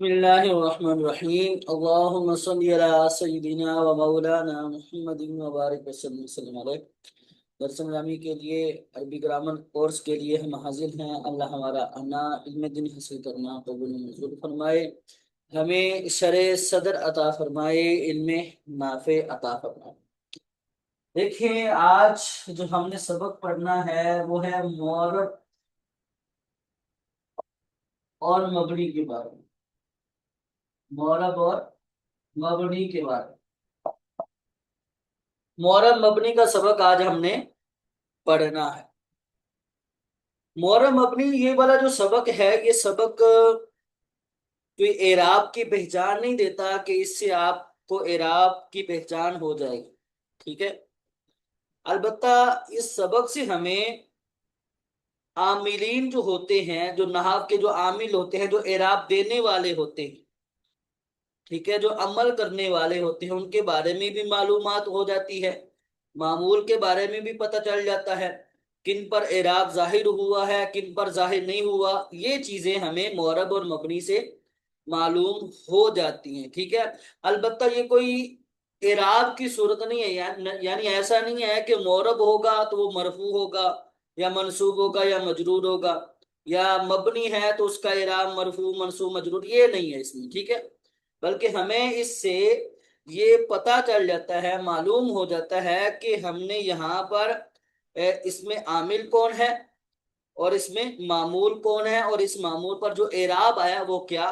بسم اللہ الرحمن الرحیم اللہم صلی علی سیدنا و مولانا محمد مبارک وسلم علیہ۔ درس نظامی کے لیے عربی گرامر کورس کے لیے ہم حاضر ہیں۔ اللہ ہمارا انا علم دین حاصل کرنا قبول منظور فرمائے، ہمیں شرح صدر عطا فرمائے، علم نافع عطا فرمائے۔ دیکھیں آج جو ہم نے سبق پڑھنا ہے وہ ہے معرب اور مبنی کے بارے میں، معرب اور مبنی کے بارے میں۔ معرب مبنی کا سبق آج ہم نے پڑھنا ہے۔ معرب مبنی یہ والا جو سبق ہے، یہ سبق کوئی اعراب کی پہچان نہیں دیتا کہ اس سے آپ کو اعراب کی پہچان ہو جائے گی، ٹھیک ہے۔ البتہ اس سبق سے ہمیں عاملین جو ہوتے ہیں، جو نحو کے جو عامل ہوتے ہیں، جو اعراب دینے والے ہوتے ہیں، ٹھیک ہے، جو عمل کرنے والے ہوتے ہیں، ان کے بارے میں بھی معلومات ہو جاتی ہے، معمول کے بارے میں بھی پتہ چل جاتا ہے، کن پر اعراب ظاہر ہوا ہے، کن پر ظاہر نہیں ہوا، یہ چیزیں ہمیں معرب اور مبنی سے معلوم ہو جاتی ہیں، ٹھیک ہے۔ البتہ یہ کوئی اعراب کی صورت نہیں ہے، یعنی ایسا نہیں ہے کہ معرب ہوگا تو وہ مرفوع ہوگا یا منصوب ہوگا یا مجرور ہوگا، یا مبنی ہے تو اس کا اعراب مرفوع منصوب مجرور، یہ نہیں ہے اس میں، ٹھیک ہے۔ بلکہ ہمیں اس سے یہ پتہ چل جاتا ہے، معلوم ہو جاتا ہے کہ ہم نے یہاں پر اس میں عامل کون ہے اور اس میں معمول کون ہے، اور اس معمول پر جو اعراب آیا وہ کیا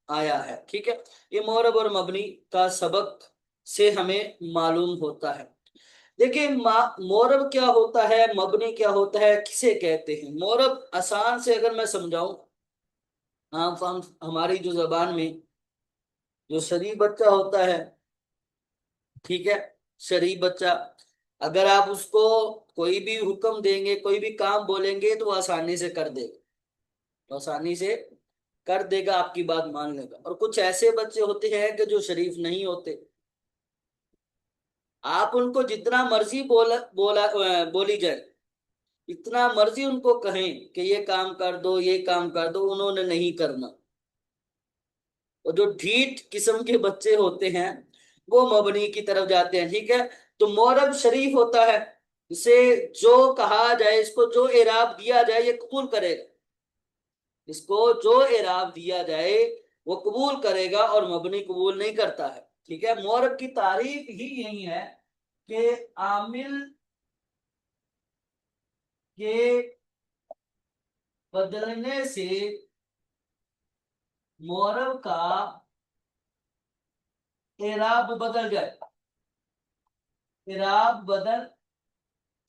آیا ہے، ٹھیک ہے۔ یہ معرب اور مبنی کا سبق سے ہمیں معلوم ہوتا ہے۔ دیکھیں معرب کیا ہوتا ہے، مبنی کیا ہوتا ہے، کسے کہتے ہیں۔ معرب آسان سے اگر میں سمجھاؤں، عام فہم ہماری جو زبان میں، جو شریف بچہ ہوتا ہے، ٹھیک ہے، شریف بچہ، اگر آپ اس کو کوئی بھی حکم دیں گے، کوئی بھی کام بولیں گے تو وہ آسانی سے کر دے گا، تو آسانی سے کر دے گا، آپ کی بات مان لے گا۔ اور کچھ ایسے بچے ہوتے ہیں کہ جو شریف نہیں ہوتے، آپ ان کو جتنا مرضی بولی جائے، اتنا مرضی ان کو کہیں کہ یہ کام کر دو، یہ کام کر دو، انہوں نے نہیں کرنا۔ اور جو ڈھیٹ قسم کے بچے ہوتے ہیں وہ مبنی کی طرف جاتے ہیں، ٹھیک ہے۔ تو معرب شریف ہوتا ہے، اسے جو کہا جائے، اس کو جو اعراب دیا جائے یہ قبول کرے گا، اس کو جو اعراب دیا جائے وہ قبول کرے گا، اور مبنی قبول نہیں کرتا ہے، ٹھیک ہے۔ معرب کی تعریف ہی یہی ہے کہ عامل کے بدلنے سے معرب کا اعراب بدل جائے، اعراب بدل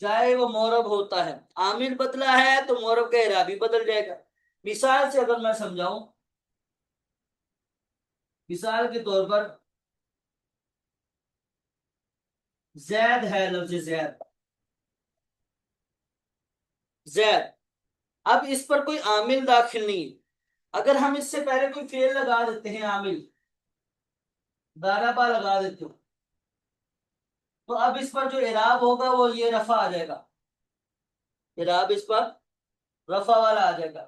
چاہے وہ معرب ہوتا ہے، عامل بدلا ہے تو معرب کا اعراب بھی بدل جائے گا۔ مثال سے اگر میں سمجھاؤں، مثال کے طور پر زید ہے، لفظ زید، زید، اب اس پر کوئی عامل داخل نہیں ہے۔ اگر ہم اس سے پہلے کوئی فعل لگا دیتے ہیں، عامل ضربہ لگا دیتے ہو، تو اب اس پر جو اعراب ہوگا وہ یہ رفع آ جائے گا، اعراب اس پر رفع والا آ جائے گا۔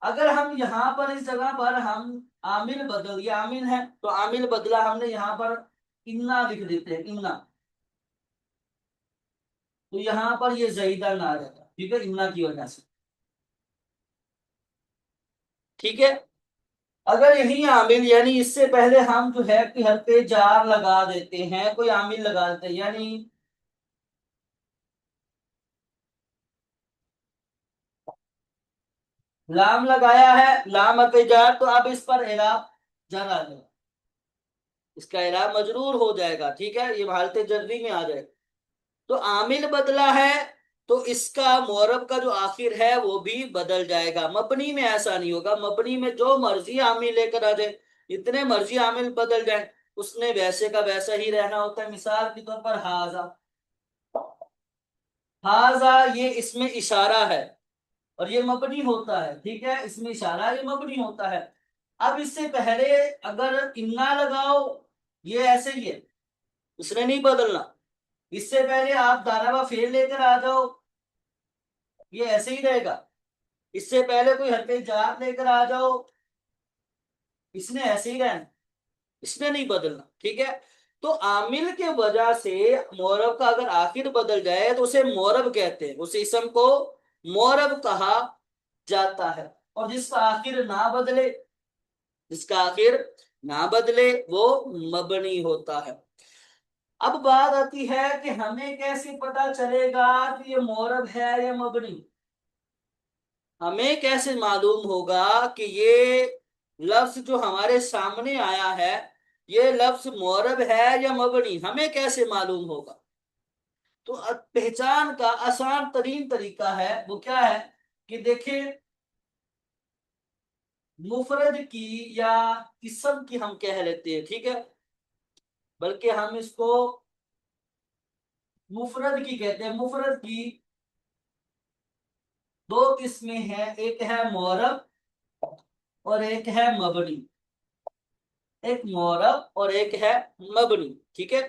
اگر ہم یہاں پر اس جگہ پر ہم عامل بدل، یہ عامل ہے تو عامل بدلا ہم نے یہاں پر انا لکھ دیتے ہیں، انا، تو یہاں پر یہ زیدہ نہ آ جاتا، ٹھیک ہے، انا کی وجہ سے، ٹھیک ہے۔ اگر یہی عامل، یعنی اس سے پہلے ہم جو ہے کہ حرف جار لگا دیتے ہیں، کوئی عامل لگا دیتے ہیں، یعنی لام لگایا ہے، لام حرف جار، تو اب اس پر اعراب جر آ جائے، اس کا اعراب مجرور ہو جائے گا، ٹھیک ہے، یہ حالت جری میں آ جائے گا۔ تو عامل بدلا ہے تو اس کا معرب کا جو آخر ہے وہ بھی بدل جائے گا۔ مبنی میں ایسا نہیں ہوگا، مبنی میں جو مرضی عامل لے کر آ جائے، اتنے مرضی عامل بدل جائے، اس نے ویسے کا ویسا ہی رہنا ہوتا ہے۔ مثال کے طور پر ہاذا، ہاذا یہ اس میں اشارہ ہے اور یہ مبنی ہوتا ہے، ٹھیک ہے، اس میں اشارہ، یہ مبنی ہوتا ہے۔ اب اس سے پہلے اگر انا لگاؤ، یہ ایسے ہی ہے، اس نے نہیں بدلنا۔ اس سے پہلے آپ دارابا فعل لے کر آ جاؤ، یہ ایسے ہی رہے گا۔ اس سے پہلے کوئی حرف جار لے کر آ جاؤ، اس نے ایسے ہی رہنا، اس نے نہیں بدلنا، ٹھیک ہے؟ تو عامل کے وجہ سے مورب کا اگر آخر بدل جائے تو اسے مورب کہتے ہیں، اس اسم کو مورب کہا جاتا ہے۔ اور جس کا آخر نہ بدلے، جس کا آخر نہ بدلے وہ مبنی ہوتا ہے۔ اب بات آتی ہے کہ ہمیں کیسے پتا چلے گا کہ یہ مورب ہے یا مبنی؟ ہمیں کیسے معلوم ہوگا کہ یہ لفظ جو ہمارے سامنے آیا ہے یہ لفظ مورب ہے یا مبنی؟ ہمیں کیسے معلوم ہوگا؟ تو پہچان کا آسان ترین طریقہ ہے وہ کیا ہے کہ دیکھیں، مفرد کی یا اسم کی ہم کہہ لیتے ہیں، ٹھیک ہے، بلکہ ہم اس کو مفرد کی کہتے ہیں۔ مفرد کی دو قسمیں ہیں، ایک ہے مورب اور ایک ہے مبنی، ایک مورب اور ایک ہے مبنی، ٹھیک ہے؟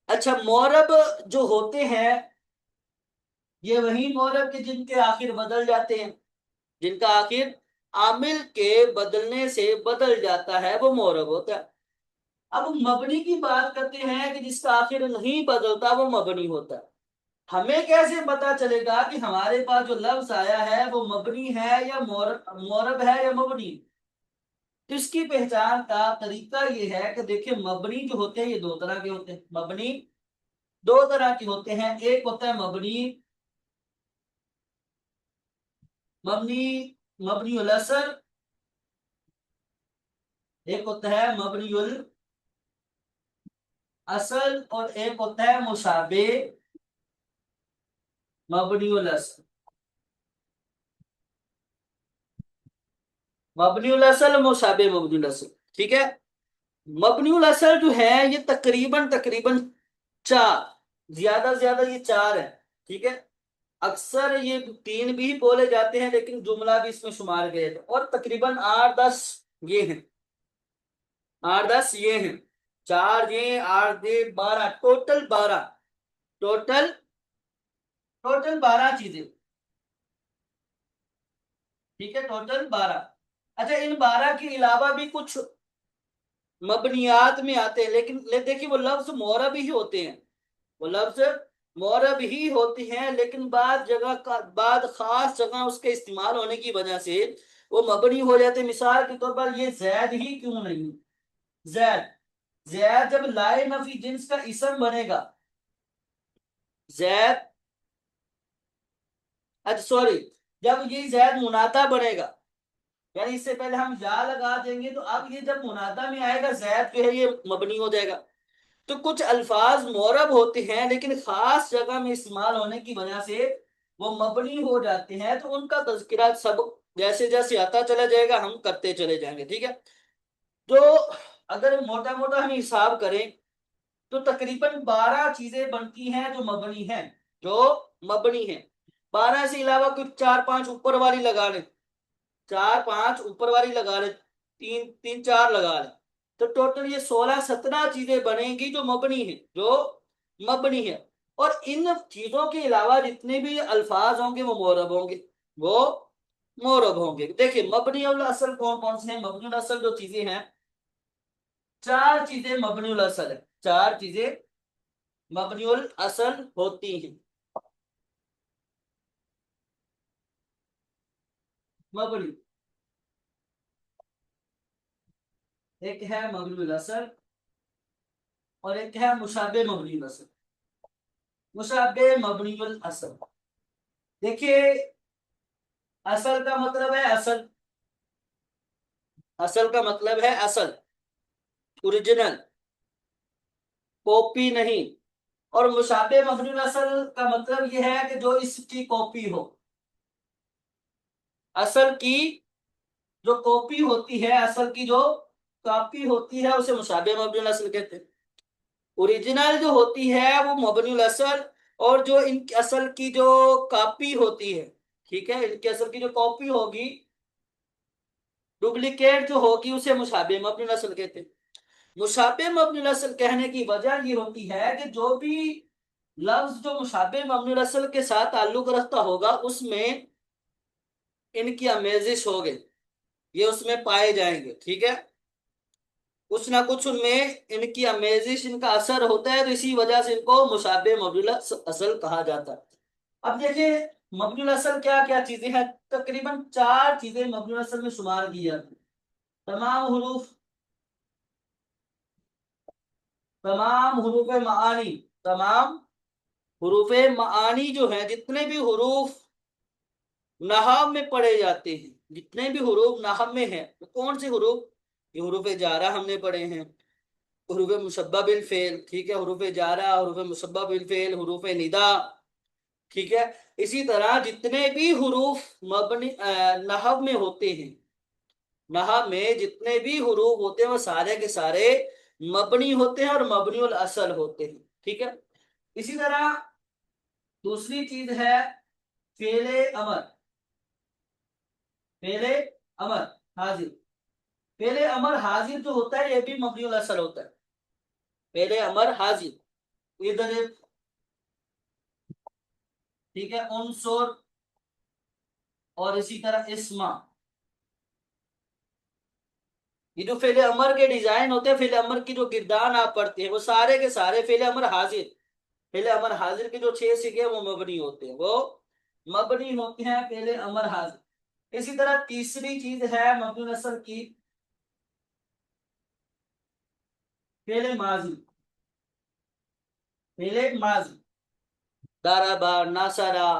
اچھا، مورب جو ہوتے ہیں یہ وہی مورب کے جن کے آخر بدل جاتے ہیں، جن کا آخر عامل کے بدلنے سے بدل جاتا ہے وہ مورب ہوتا ہے۔ اب مبنی کی بات کرتے ہیں کہ جس کا آخر نہیں بدلتا وہ مبنی ہوتا ہے۔ ہمیں کیسے پتا چلے گا کہ ہمارے پاس جو لفظ آیا ہے وہ مبنی ہے یا مورب ہے یا مبنی؟ تو اس کی پہچان کا طریقہ یہ ہے کہ دیکھیں، مبنی جو ہوتے ہیں یہ دو طرح کے ہوتے ہیں، مبنی دو طرح کے ہوتے ہیں۔ ایک ہوتا ہے مبنی مبنی مبنی الاصل، ایک ہوتا ہے مبنی الاصل، اور ایک ہوتا ہے مشابہ مبنی الاصل۔ مبنی الاصل، مشابہ مبنی الاصل، ٹھیک ہے؟ مبنی الاصل جو ہے یہ تقریباً چار، زیادہ سے زیادہ یہ چار ہے، ٹھیک ہے؟ اکثر یہ تین بھی بولے جاتے ہیں لیکن جملہ بھی اس میں شمار گئے تھے، اور تقریباً 8-10 یہ ہیں، 8-10 یہ ہیں، چار یہ، 8 یہ 12، ٹوٹل 12، ٹوٹل ٹوٹل 12 چیزیں، ٹھیک ہے؟ ٹوٹل 12۔ اچھا، ان 12 کے علاوہ بھی کچھ مبنیات میں آتے ہیں، لیکن دیکھیے وہ لفظ مورب ہی ہوتے ہیں، وہ لفظ مورب ہی ہوتی ہیں، لیکن بعد خاص جگہ اس کے استعمال ہونے کی وجہ سے وہ مبنی ہو جاتے ہیں۔ مثال کے طور پر یہ زید ہی کیوں نہیں؟ زید زید جب لائے نفی جنس کا اسم بنے گا، زید، اچھا سوری، جب یہ زید منادہ بنے گا، یعنی اس سے پہلے ہم یا لگا دیں گے، تو اب یہ جب منادہ میں آئے گا زید جو ہے یہ مبنی ہو جائے گا۔ تو کچھ الفاظ مورب ہوتے ہیں لیکن خاص جگہ میں استعمال ہونے کی وجہ سے وہ مبنی ہو جاتے ہیں، تو ان کا تذکرہ سب جیسے جیسے آتا چلا جائے گا ہم کرتے چلے جائیں گے، ٹھیک ہے؟ تو اگر موٹا موٹا ہم حساب کریں تو تقریباً 12 چیزیں بنتی ہیں جو مبنی ہیں، جو مبنی ہیں۔ 12 سے علاوہ کچھ 4-5 اوپر والی لگا لیں، 4-5 اوپر والی لگا لیں، 3-4 لگا لیں، تو ٹوٹل یہ 16-17 چیزیں بنیں گی جو مبنی ہیں، جو مبنی ہیں۔ اور ان چیزوں کے علاوہ جتنے بھی الفاظ ہوں گے وہ مورب ہوں گے، وہ مورب ہوں گے۔ دیکھیں مبنی الاصل کون کون سے ہیں؟ مبنی الاصل جو چیزیں ہیں، 4 چیزیں مبنی الاصل ہے، 4 چیزیں مبنی الاصل ہوتی ہیں۔ مبنی، ایک ہے مبنی الاصل اور ایک ہے مشابہ مبنی الاصل۔ مشابہ مبنی الاصل، دیکھیے اصل کا مطلب ہے اصل، اصل کا مطلب ہے اصل، اوریجنل، کاپی نہیں۔ اور مشابہ مبنی الاصل کا مطلب یہ ہے کہ جو اس کی کاپی ہو، اصل کی جو کاپی ہوتی ہے، اصل کی جو کاپی ہوتی ہے اسے مشابہ مبنی الاصل کہتے ہیں۔ اوریجنل جو ہوتی ہے وہ مبنی الاصل، اور جو ان کی اصل کی جو کاپی ہوتی ہے، ٹھیک ہے، ان کی اصل کی جو کاپی ہوگی، ڈپلیکیٹ جو ہوگی، اسے مشابہ مبنی الاصل کہتے ہیں۔ مشابہ مبنی الاصل کہنے کی وجہ یہ ہوتی ہے کہ جو بھی لفظ جو مشابہ مبنی الاصل کے ساتھ تعلق رکھتا ہوگا اس میں ان کی آمیزش ہوگی، یہ اس میں پائے جائیں گے، ٹھیک ہے، کچھ نہ کچھ ان میں ان کی آمیزش، ان کا اثر ہوتا ہے، تو اسی وجہ سے ان کو مشابہ مبنی الاصل کہا جاتا ہے۔ اب دیکھیں مبنی الاصل کیا کیا چیزیں ہیں، تقریباً 4 چیزیں مبنی الاصل میں شمار کی جاتی ہیں۔ تمام حروف معانی، تمام حروف معانی جو ہیں، جتنے بھی حروف نحو میں پڑھے جاتے ہیں، جتنے بھی حروف نحو میں ہیں، وہ کون سے حروف؟ یہ حروف جارہ ہم نے پڑھے ہیں، حروف مشبہ بالفعل، ٹھیک ہے، حروف جارہ، حروف مشبہ بالفعل، حروف ندا، ٹھیک ہے۔ اسی طرح جتنے بھی حروف مبنی نحو میں ہوتے ہیں، نحو میں جتنے بھی حروف ہوتے ہیں وہ سارے کے سارے مبنی ہوتے ہیں اور مبنی الاصل ہوتے ہیں، ٹھیک ہے۔ اسی طرح دوسری چیز ہے فعل امر، فعل امر حاضر، فعل امر حاضر جو ہوتا ہے یہ بھی مبنی الاصل ہوتا ہے، فعل امر حاضر، ادھر، ٹھیک ہے، عنصر، اور اسی طرح اسما، یہ جو فعل امر کے ڈیزائن ہوتے ہیں، فعل امر کی جو گردان آپ پڑھتے ہیں، وہ سارے کے سارے فعل امر حاضر، فعل امر حاضر کے جو 6 سیگے وہ مبنی ہوتے ہیں، وہ مبنی ہوتے ہیں فعل امر حاضر۔ اسی طرح تیسری چیز ہے مبنی الاصل کی فعل ماضی، فعل ماضی، ضربا، نصرا،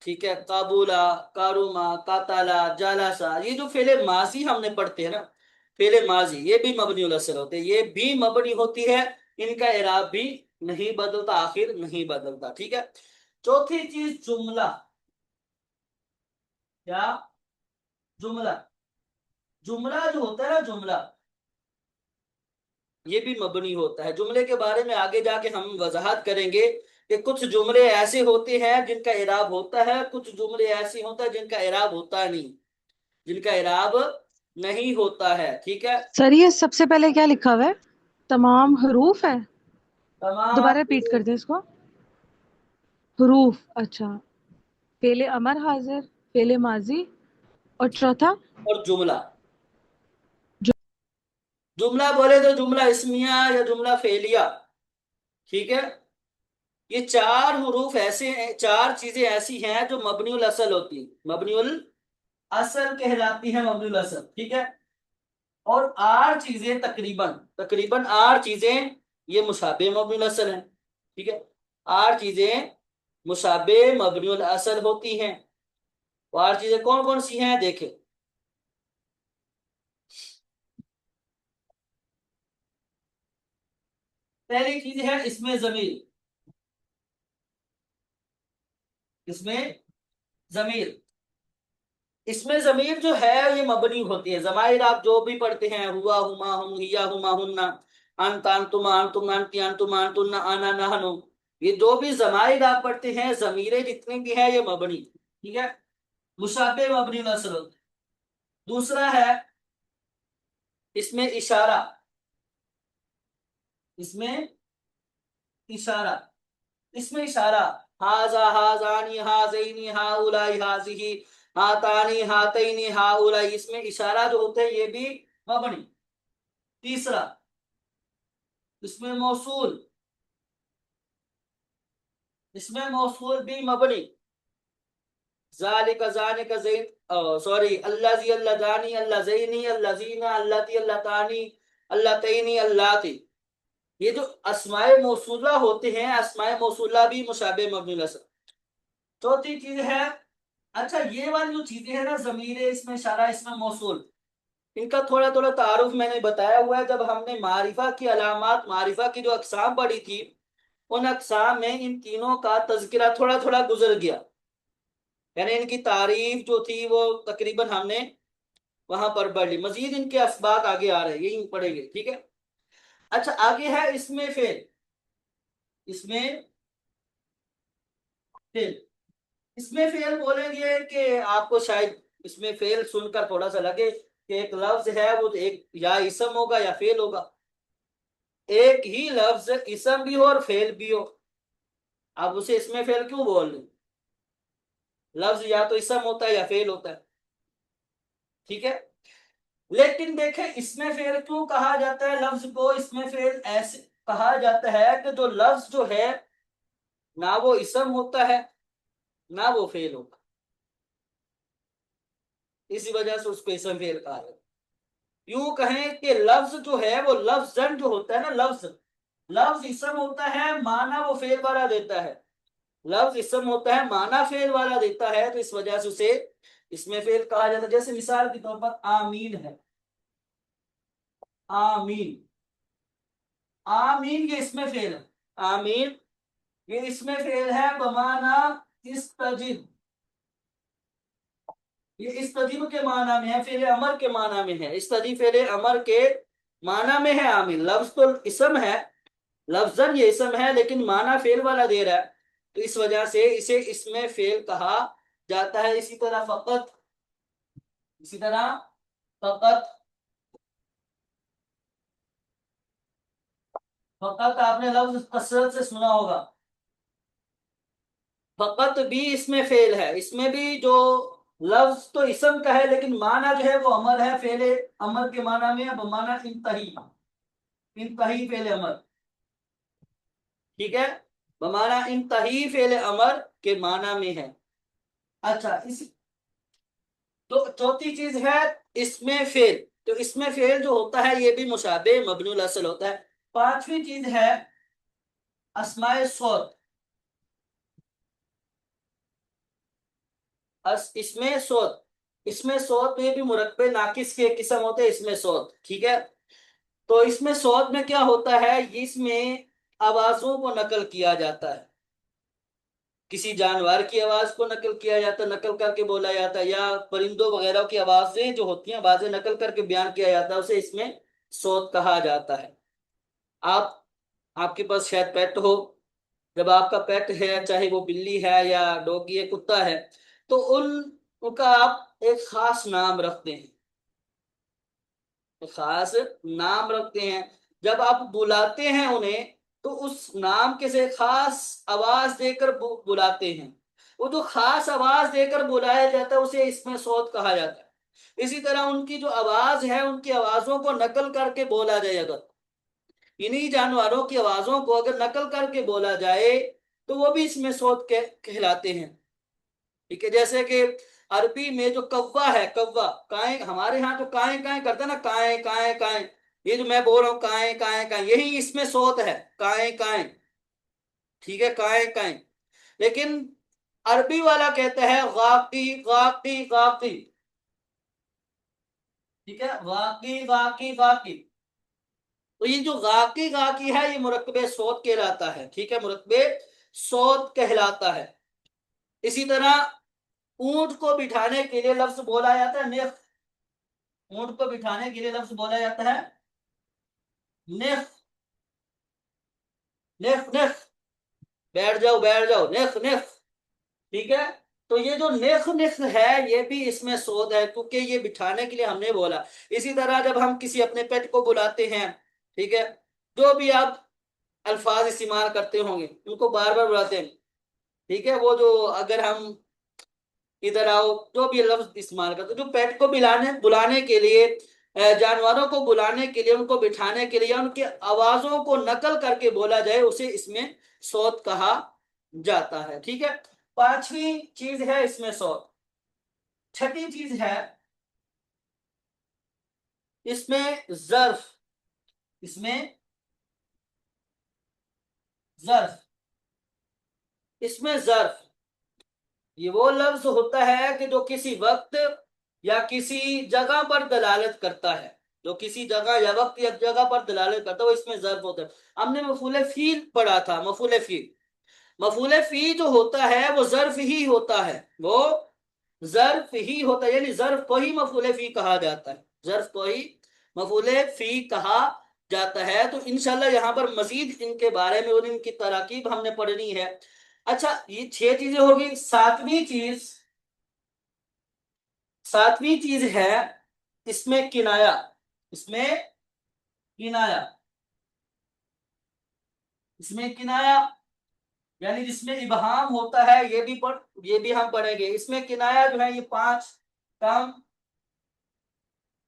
ٹھیک ہے، قابولا، کاروما، قاتالا، جالاسا، یہ جو فعل ماضی ہم نے پڑھتے ہیں نا، فعل ماضی، یہ بھی مبنی الاصل ہوتے ہیں، یہ بھی مبنی ہوتی ہے، ان کا اعراب بھی نہیں بدلتا، آخر نہیں بدلتا، ٹھیک ہے۔ چوتھی چیز جملہ، کیا؟ جملہ، جملہ جو ہوتا ہے نا، جملہ یہ بھی مبنی ہوتا ہے۔ جملے کے بارے میں آگے جا کے ہم وضاحت کریں گے کہ کچھ جملے ایسے ہوتے ہیں جن کا اعراب ہوتا ہے، کچھ جملے ایسے ہوتا ہے جن کا اعراب ہوتا نہیں، جن کا اعراب نہیں ہوتا ہے، ٹھیک ہے۔ سر یہ سب سے پہلے کیا لکھا ہوا ہے؟ تمام حروف ہے؟ تمام دوبارہ ریپیٹ کر دیں اس کو۔ حروف، اچھا، فعل امر حاضر، فعل ماضی، اور چوتھا اور جملہ، جملہ بولے تو جملہ اسمیہ یا جملہ فعلیہ، ٹھیک ہے۔ یہ 4 حروف ایسے ہیں، 4 چیزیں ایسی ہیں جو مبنی الاصل ہوتی ہیں، مبنی الاصل کہلاتی ہیں، مبنی الاصل، ٹھیک ہے۔ اور 8 چیزیں تقریباً 8 چیزیں یہ مشابہ مبنی الاصل ہیں، ٹھیک ہے، 8 چیزیں مشابہ مبنی الاصل ہوتی ہیں۔ 8 چیزیں کون کون سی ہیں دیکھیں۔ پہلی چیز ہے اس میں ضمیر، اس میں ضمیر، اس میں ضمیر جو ہے یہ مبنی ہوتی ہے، ضمائر آپ جو بھی پڑھتے ہیں، ہوا، ہما، ہم، ہیا، ہما، ہننا، انت، انتما، انتم، انتی، انتما، انتن، انا، نحن، یہ جو بھی ضمائر آپ پڑھتے ہیں، ضمیریں جتنے بھی ہیں یہ مبنی، ٹھیک ہے، مشابہ مبنی الاصل ہوتے ہیں۔ دوسرا ہے اس میں اشارہ، اس میں اشارہ، اس میں اشارہ، ہاذا، ہاذانی، ہاذینی، ہاؤلائی، ہاذہی، ہاتانی، ہاتینی، ہاؤلائی، اس میں اشارہ جو ہوتے ہیں یہ بھی مبنی۔ تیسرا اس میں موصول، اس میں موصول بھی مبنی، ذالک، ذالک، زید، سوری، اللذی، اللذانی، اللذینی، اللذین، اللتی، اللتانی، اللتینی، اللاتی، یہ جو اسماء موصولہ ہوتے ہیں، اسماء موصولہ بھی مشابہ مبنی الاصل۔ چوتھی چیز ہے، اچھا یہ والی جو چیزیں ہیں نا، ضمیر، اس میں اشارہ، اس میں موصول، ان کا تھوڑا تھوڑا تعارف میں نے بتایا ہوا ہے، جب ہم نے معرفہ کی علامات، معرفہ کی جو اقسام پڑھی تھی، ان اقسام میں ان تینوں کا تذکرہ تھوڑا تھوڑا گزر گیا، یعنی ان کی تعریف جو تھی وہ تقریباً ہم نے وہاں پر پڑھ لی، مزید ان کے اسباق آگے آ رہے ہیں، یہی پڑھیں گے، ٹھیک ہے۔ اچھا آگے ہے اس میں فعل، اس میں فعل، اس میں فعل بولیں گے کہ آپ کو شاید اس میں فعل سن کر تھوڑا سا لگے کہ ایک لفظ ہے وہ ایک یا اسم ہوگا یا فعل ہوگا، ایک ہی لفظ اسم بھی ہو اور فعل بھی ہو، آپ اسے اس میں فعل کیوں بول رہے؟ لفظ یا تو اسم ہوتا ہے یا فعل ہوتا ہے، ٹھیک ہے۔ لیکن دیکھیں اس میں فعل کیوں کہا جاتا ہے لفظ کو، اس میں فعل ایسے کہا جاتا ہے کہ جو لفظ جو ہے نہ وہ اسم ہوتا ہے نہ وہ فعل ہوتا، اسی وجہ سے اس کو اسم فعل کہا جاتا ہے۔ یوں کہیں کہ لفظ جو ہے وہ لفظن جو ہوتا ہے نا، لفظ لفظ اسم ہوتا ہے، معنی وہ فعل والا دیتا ہے، لفظ اسم ہوتا ہے معنی فعل والا دیتا ہے، تو اس وجہ سے اسے اس میں فعل کہا جاتا ہے۔ جیسے مثال کے طور پر آمین ہے، آمین، آمین یہ اس میں فعل ہے، آمین یہ اس میں فعل ہے بمعنی استجب، یہ استجب کے معنی میں ہے، فعل امر کے معنی میں ہے، استجب فعل امر کے معنی میں ہے آمین، لفظ تو اسم ہے، لفظاً یہ اسم ہے لیکن معنی فعل والا دے رہا ہے، تو اس وجہ سے اسے اس میں فعل کہا جاتا ہے۔ اسی طرح فقط، اسی طرح فقط، فقط آپ نے لفظ کثرت سے سنا ہوگا، فقط بھی اس میں فعل ہے، اس میں بھی جو لفظ تو اسم کا ہے لیکن معنی جو ہے وہ امر ہے، فعل امر کے معنی میں ہے بمعنی انتہی، انتہی فعل امر، ٹھیک ہے، بمعنی انتہی فعل امر کے معنی میں ہے۔ اچھا تو چوتھی چیز ہے اس میں فعل، تو اس میں فعل جو ہوتا ہے یہ بھی مشابہ مبنی الاصل ہوتا ہے۔ پانچویں چیز ہے اسماء صوت، اس میں صوت، اس میں صوت میں بھی مرکب ناقص کے قسم ہوتے ہیں، اس میں صوت، ٹھیک ہے، تو اس میں صوت میں کیا ہوتا ہے، اس میں آوازوں کو نقل کیا جاتا ہے، کسی جانور کی آواز کو نقل کیا جاتا ہے، نقل کر کے بولا جاتا ہے، یا پرندوں وغیرہ کی آوازیں جو ہوتی ہیں آوازیں نقل کر کے بیان کیا جاتا ہے، اسے اس میں صوت کہا جاتا ہے۔ آپ آپ کے پاس شاید پیٹ ہو، جب آپ کا پیٹ ہے چاہے وہ بلی ہے یا ڈوگی ہے کتا ہے، تو ان کا آپ ایک خاص نام رکھتے ہیں، ایک خاص نام رکھتے ہیں، جب آپ بلاتے ہیں انہیں تو اس نام کے سے خاص آواز دے کر بلاتے ہیں، وہ جو خاص آواز دے کر بلایا جاتا ہے اسے اس میں صوت کہا جاتا ہے۔ اسی طرح ان کی جو آواز ہے ان کی آوازوں کو نقل کر کے بولا جائے گا، انہی جانوروں کی آوازوں کو اگر نقل کر کے بولا جائے تو وہ بھی اس میں صوت کہلاتے ہیں، ٹھیک ہے، جیسے کہ عربی میں جو کوا ہے، کوا کائیں، ہمارے ہاں جو کائیں کائیں کرتا ہے نا، کائیں کائیں کائیں، یہ جو میں بول رہا ہوں کائیں کائیں کائیں، یہی اس میں صوت ہے، کائیں کائیں، ٹھیک ہے، کائیں کائیں، لیکن عربی والا کہتا ہے غاقی غاقی غاقی، ٹھیک ہے، غاقی غاقی غاقی، تو یہ جو غاقی غاقی ہے یہ مرکب صوت کہلاتا ہے، ٹھیک ہے، مرکب صوت کہلاتا ہے۔ اسی طرح اونٹ کو بٹھانے کے لیے لفظ بولا جاتا ہے نخ، اونٹ کو بٹھانے کے لیے لفظ بولا جاتا ہے نخ، نخ نخ، بیٹھ جاؤ بیٹھ جاؤ، نخ نخ، ٹھیک ہے، تو یہ جو نخ نخ ہے یہ بھی اس میں صوت ہے کیونکہ یہ بٹھانے کے لیے ہم نے بولا۔ اسی طرح جب ہم کسی اپنے پیٹ کو بلاتے ہیں، ٹھیک ہے، جو بھی آپ الفاظ استعمال کرتے ہوں گے ان کو بار بار بلاتے ہیں، ٹھیک ہے، وہ جو اگر ہم ادھر آؤ جو بھی لفظ استعمال کرتے جو پیٹ کو بلانے کے لیے، جانوروں کو بلانے کے لیے، ان کو بٹھانے کے لیے یا ان کی آوازوں کو نقل کر کے بولا جائے اسے اس میں صوت کہا جاتا ہے، ٹھیک ہے، پانچویں چیز ہے اس میں صوت۔ چھٹی چیز ہے اس میں ظرف، اس میں ظرف، اس میں ظرف یہ وہ لفظ ہوتا ہے کہ جو کسی وقت یا کسی جگہ پر دلالت کرتا ہے، جو کسی جگہ یا وقت یا جگہ پر دلالت کرتا ہے وہ اس میں ظرف ہوتا ہے۔ ہم نے مفعول فیل پڑھا تھا، مفعول فیل، مفعول فی جو ہوتا ہے وہ ظرف ہی ہوتا ہے، وہ ظرف ہی ہوتا ہے، یعنی ظرف کو ہی مفعول فی کہا جاتا ہے، ظرف کو ہی مفعول فی کہا جاتا ہے۔ تو انشاءاللہ یہاں پر مزید ان کے بارے میں اور ان کی تراکیب ہم نے پڑھنی ہے۔ اچھا یہ 6 چیزیں ہوگی، ساتویں چیز ہے اس میں کنایا، اس میں کنایا، اس میں کنایا یعنی جس میں ابہام ہوتا ہے، یہ بھی ہم پڑھیں گے، اس میں کنایا جو ہے یہ 5 کام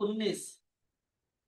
19,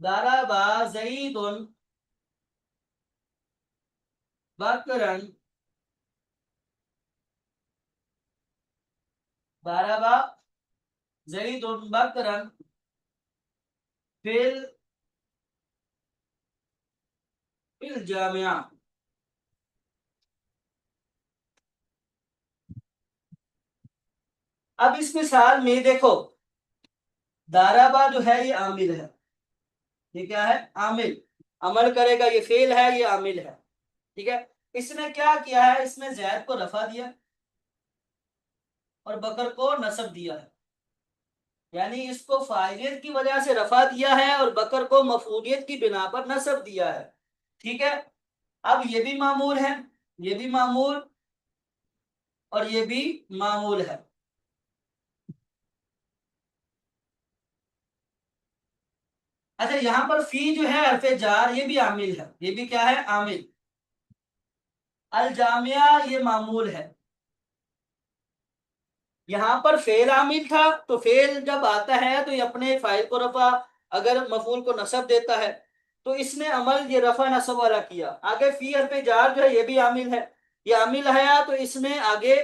ضربا زید بکرن، ضربا زید بکرن فی الجامعہ. اب اس مثال میں دیکھو، ضربا جو ہے یہ عامل ہے، یہ کیا ہے؟ عامل. عمل کرے گا، یہ فعل ہے، یہ عامل ہے. ٹھیک ہے. اس نے کیا کیا ہے؟ اس میں زید کو رفع دیا اور بکر کو نصب دیا ہے. یعنی اس کو فاعلیت کی وجہ سے رفع دیا ہے اور بکر کو مفعولیت کی بنا پر نصب دیا ہے. ٹھیک ہے. اب یہ بھی معمول ہے، یہ بھی معمول، اور یہ بھی معمول ہے. اچھا، یہاں پر فی جو ہے حرف جار، یہ بھی عامل ہے، یہ بھی کیا ہے؟ عامل. الجامعہ یہ معمول ہے. یہاں پر فعل عامل تھا، تو فعل جب آتا ہے تو یہ اپنے فاعل کو رفع، اگر مفعول کو نصب دیتا ہے، تو اس نے عمل یہ رفع نصب والا کیا. آگے فی حرف جار جو ہے یہ بھی عامل ہے، یہ عامل ہے، تو اس نے آگے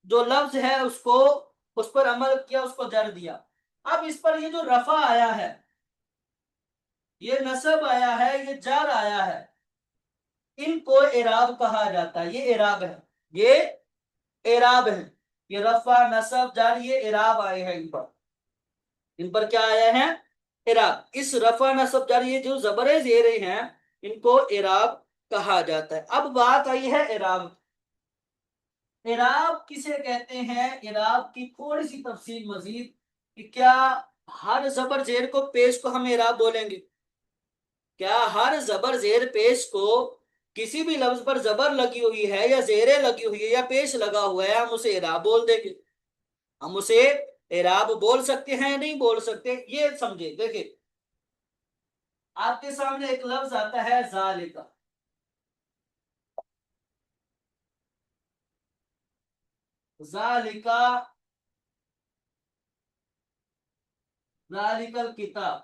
جو لفظ ہے اس کو، اس پر عمل کیا، اس کو جر دیا. اب اس پر یہ جو رفع آیا ہے، یہ نصب آیا ہے، یہ جر آیا ہے، ان کو اعراب کہا جاتا ہے. یہ اعراب ہے، یہ اعراب ہے. یہ رفع نصب جر یہ اعراب آئے ہیں، ان پر کیا آیا ہے؟ اعراب. اس رفع نصب جر یہ جو زبر زیریں ہیں، ان کو اعراب کہا جاتا ہے. اب بات آئی ہے اعراب. اعراب کسے کہتے ہیں؟ اعراب کی تھوڑی سی تفصیل مزید، کہ کیا ہر زبر زیر کو پیش کو ہم اعراب بولیں گے؟ کیا ہر زبر زیر پیش کو کسی بھی لفظ پر زبر لگی ہوئی ہے یا زیریں لگی ہوئی ہے یا پیش لگا ہوا ہے ہم اسے اعراب بول دیں گے؟ ہم اسے اعراب بول سکتے ہیں؟ نہیں بول سکتے. یہ سمجھے. دیکھیں، آپ کے سامنے ایک لفظ آتا ہے ذالک، ذالک، ذالک الکتاب،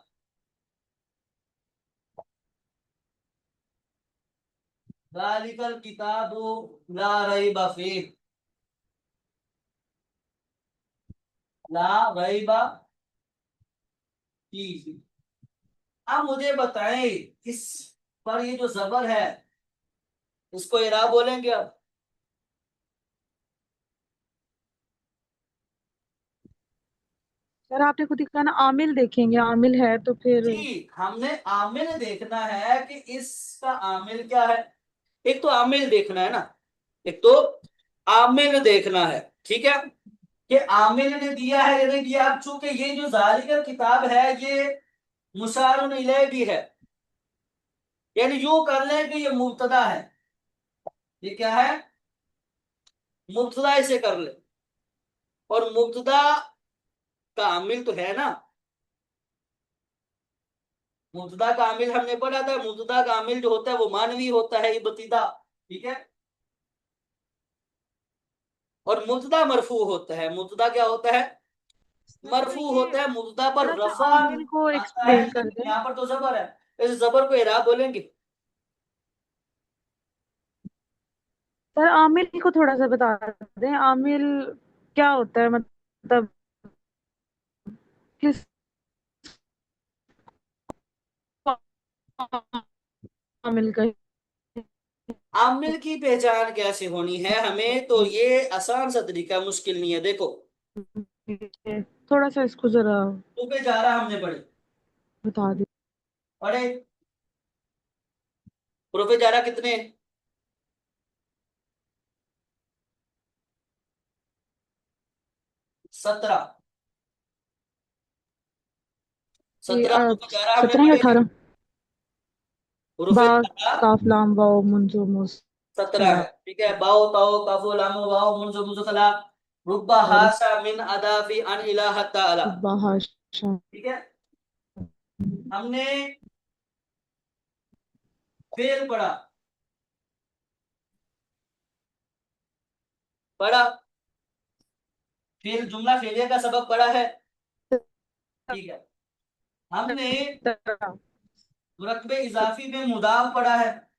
ذالک الکتاب لا ریب فیہ، لا ریب فیہ. اب مجھے بتائیں، اس پر یہ جو زبر ہے اس کو اعراب بولیں گے آپ؟ سر آپ نے خود ہی کہا نا عامل دیکھیں گے، عامل ہے تو پھر جی، ہم نے عامل دیکھنا ہے کہ اس کا عامل کیا ہے. ایک تو عامل دیکھنا ہے نا، ایک تو عامل دیکھنا ہے. ٹھیک ہے، کہ عامل نے دیا ہے یا نہیں دیا. اب چونکہ یہ جو ذالک کتاب ہے یہ مشار الیہ بھی ہے، یعنی یوں کر لیں کہ یہ مبتدا ہے. یہ کیا ہے؟ مبتدا اسے کر لیں. اور مبتدا کا عامل تو ہے نا، مبتدا کا عامل ہم نے پڑھا تھا. مبتدا کا عامل جو ہوتا ہے وہ مانوی ہوتا ہے، ابتدا. ٹھیک ہے. اور مبتدا مرفوع ہوتا ہے. مبتدا کیا ہوتا ہے؟ سر مرفوع یہ ہوتا ہے. مبتدا پر تھوڑا سا رفع عامل کو آتا ہے، ایکسپلین کر لیکن دیں. یہاں پر تو زبر ہے، اس زبر کو اعراب بولیں گے. سر عامل کو تھوڑا سا بتا دیں، عامل کیا ہوتا ہے، مطلب کس عامل کا عامل کی پہچان کیسے ہونی ہے ہمیں؟ تو یہ آسان سا طریقہ ہے، مشکل نہیں ہے. دیکھو، تھوڑا سا اس کو ذرا تو پہ جا رہا ہم نے پڑھے بتا دیں. پڑھے پروفے جا رہا کتنے؟ 17. 17 پروفے جا رہا ہم نے 17 یا پڑھے ہیں. 18؟ پروفے با جا رہا کاف لام واو منظور 17 ہے. ٹھیک ہے. باؤ تاؤ کافو لامو واؤ منزو منزو خلا ربا ہاسا من ادافی ان الہ تعالی. بہاشا. ٹھیک ہے. ہم نے فعل پڑھا، پڑھا فعل، جملہ فعلیہ کا سبق پڑھا ہے. ٹھیک ہے. ہم نے مرکب اضافی میں مضاف پڑا ہے،